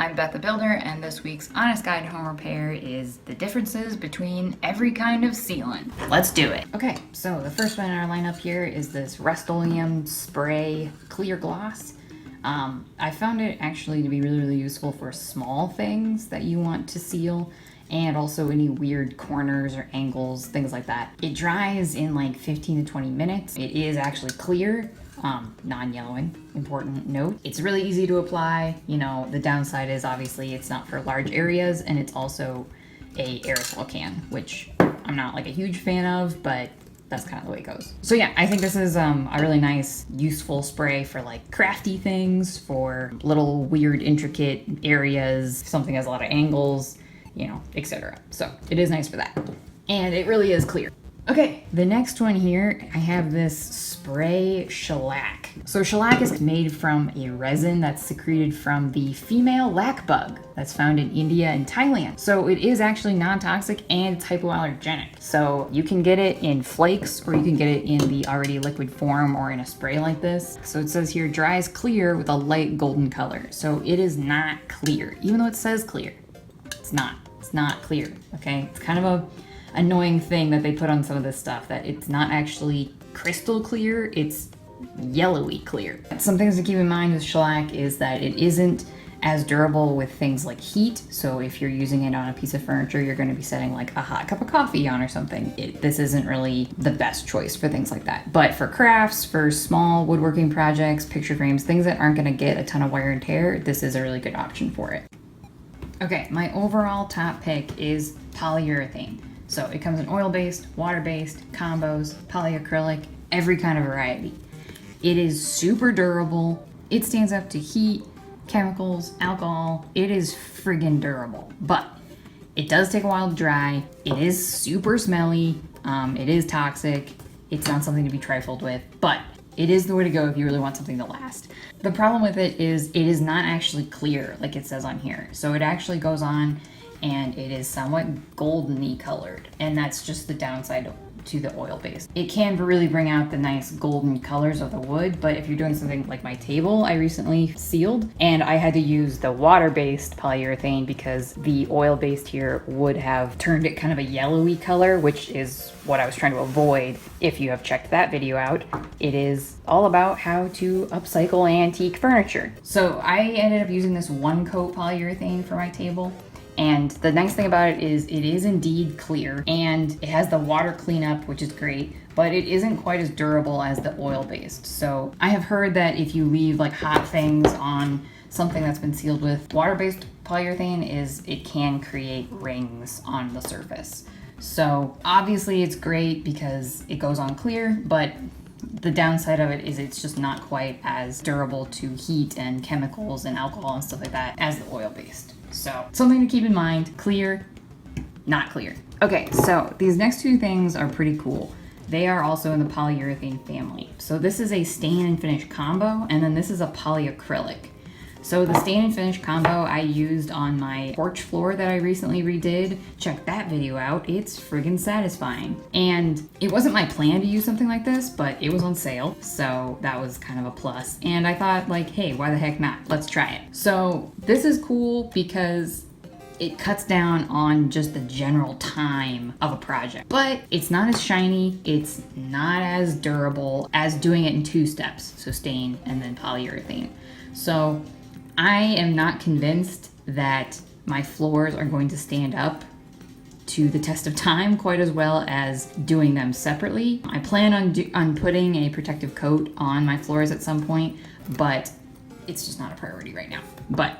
I'm Beth the Builder, and this week's Honest Guide to Home Repair is the differences between every kind of sealant. Let's do it. Okay, so the first one in our lineup here is this Rust-Oleum Spray Clear Gloss. I found it actually to be really useful for small things that you want to seal, and also any weird corners or angles, things like that. It dries in like 15 to 20 minutes. It is actually clear. Non-yellowing, important note. It's really easy to apply. You know, the downside is obviously it's not for large areas, and it's also a aerosol can, which I'm not like a huge fan of, but that's kind of the way it goes. So yeah, I think this is a really nice, useful spray for like crafty things, for little weird, intricate areas, something has a lot of angles, you know, etc. So it is nice for that. And it really is clear. Okay, the next one here, I have this spray shellac. So shellac is made from a resin that's secreted from the female lac bug that's found in India and Thailand. So it is actually non-toxic and it's hypoallergenic. So you can get it in flakes or you can get it in the already liquid form or in a spray like this. So it says here, dries clear with a light golden color. So it is not clear, even though it says clear. It's not clear, okay? It's kind of a annoying thing that they put on some of this stuff, that it's not actually crystal clear, it's yellowy clear. Some things to keep in mind with shellac is that it isn't as durable with things like heat. So if you're using it on a piece of furniture, you're going to be setting like a hot cup of coffee on or something. This isn't really the best choice for things like that. But for crafts, for small woodworking projects, picture frames, things that aren't going to get a ton of wear and tear, this is a really good option for it. Okay, my overall top pick is polyurethane. So it comes in oil-based, water-based, combos, polyacrylic, every kind of variety. It is super durable. It stands up to heat, chemicals, alcohol. It is friggin' durable, but it does take a while to dry. It is super smelly. It is toxic. It's not something to be trifled with, but it is the way to go if you really want something to last. The problem with it is not actually clear like it says on here. So it actually goes on and it is somewhat golden-y colored, and that's just the downside to the oil-based. It can really bring out the nice golden colors of the wood, but if you're doing something like my table, I recently sealed, and I had to use the water-based polyurethane because the oil-based here would have turned it kind of a yellowy color, which is what I was trying to avoid. If you have checked that video out, it is all about how to upcycle antique furniture. So I ended up using this one-coat polyurethane for my table. And the nice thing about it is indeed clear, and it has the water cleanup, which is great, but it isn't quite as durable as the oil-based. So I have heard that if you leave like hot things on something that's been sealed with water-based polyurethane, it can create rings on the surface. So obviously it's great because it goes on clear, but the downside of it is it's just not quite as durable to heat and chemicals and alcohol and stuff like that as the oil-based. So something to keep in mind, clear, not clear. Okay, so these next two things are pretty cool. They are also in the polyurethane family. So this is a stain and finish combo, and then this is a polyacrylic. So the stain and finish combo I used on my porch floor that I recently redid. Check that video out. It's friggin' satisfying. And it wasn't my plan to use something like this, but it was on sale. So that was kind of a plus. And I thought like, hey, why the heck not? Let's try it. So this is cool because it cuts down on just the general time of a project, but it's not as shiny, it's not as durable as doing it in two steps. So stain and then polyurethane. So I am not convinced that my floors are going to stand up to the test of time quite as well as doing them separately. I plan on putting a protective coat on my floors at some point, but it's just not a priority right now. But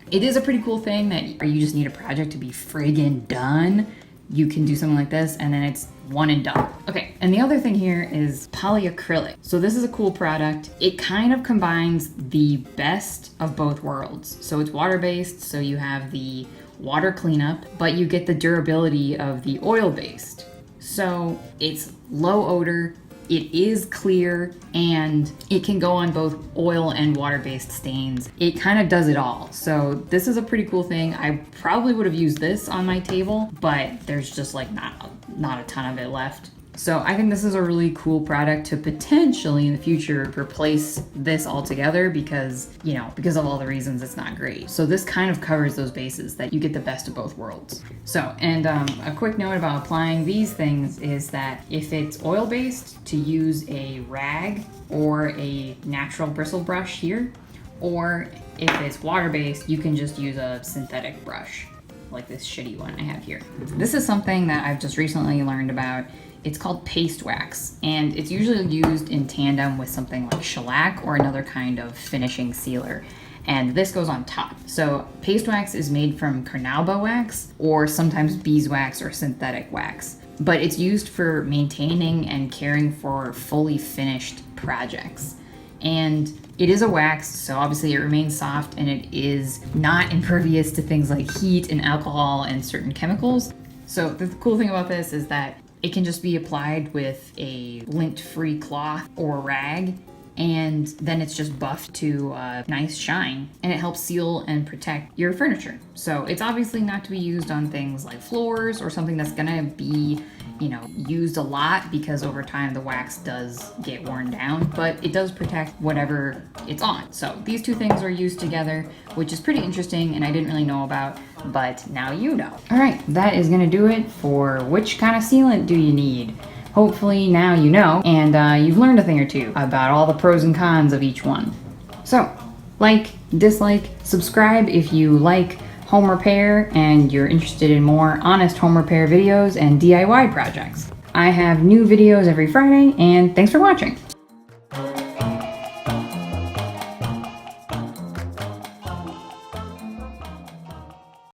it is a pretty cool thing that you just need a project to be friggin' done. You can do something like this and then it's one and done. Okay, and the other thing here is polyacrylic. So this is a cool product. It kind of combines the best of both worlds. So it's water-based, so you have the water cleanup, but you get the durability of the oil-based. So it's low odor, it is clear, and it can go on both oil and water-based stains. It kind of does it all. So this is a pretty cool thing. I probably would have used this on my table, but there's just like not a ton of it left. So I think this is a really cool product to potentially in the future replace this altogether because, you know, because of all the reasons it's not great. So this kind of covers those bases that you get the best of both worlds. So, and a quick note about applying these things is that if it's oil-based, to use a rag or a natural bristle brush here, or if it's water-based, you can just use a synthetic brush, like this shitty one I have here. This is something that I've just recently learned about. It's called paste wax, and it's usually used in tandem with something like shellac or another kind of finishing sealer. And this goes on top. So paste wax is made from carnauba wax or sometimes beeswax or synthetic wax. But it's used for maintaining and caring for fully finished projects. And it is a wax, so obviously it remains soft and it is not impervious to things like heat and alcohol and certain chemicals. So the cool thing about this is that it can just be applied with a lint-free cloth or rag, and then it's just buffed to a nice shine, and it helps seal and protect your furniture. So it's obviously not to be used on things like floors or something that's gonna be, you know, used a lot because over time the wax does get worn down, but it does protect whatever it's on. So these two things are used together, which is pretty interesting and I didn't really know about, but now you know. All right, that is gonna do it for which kind of sealant do you need. Hopefully now you know, and you've learned a thing or two about all the pros and cons of each one. So, like, dislike, subscribe if you like home repair and you're interested in more honest home repair videos and DIY projects. I have new videos every Friday, and thanks for watching.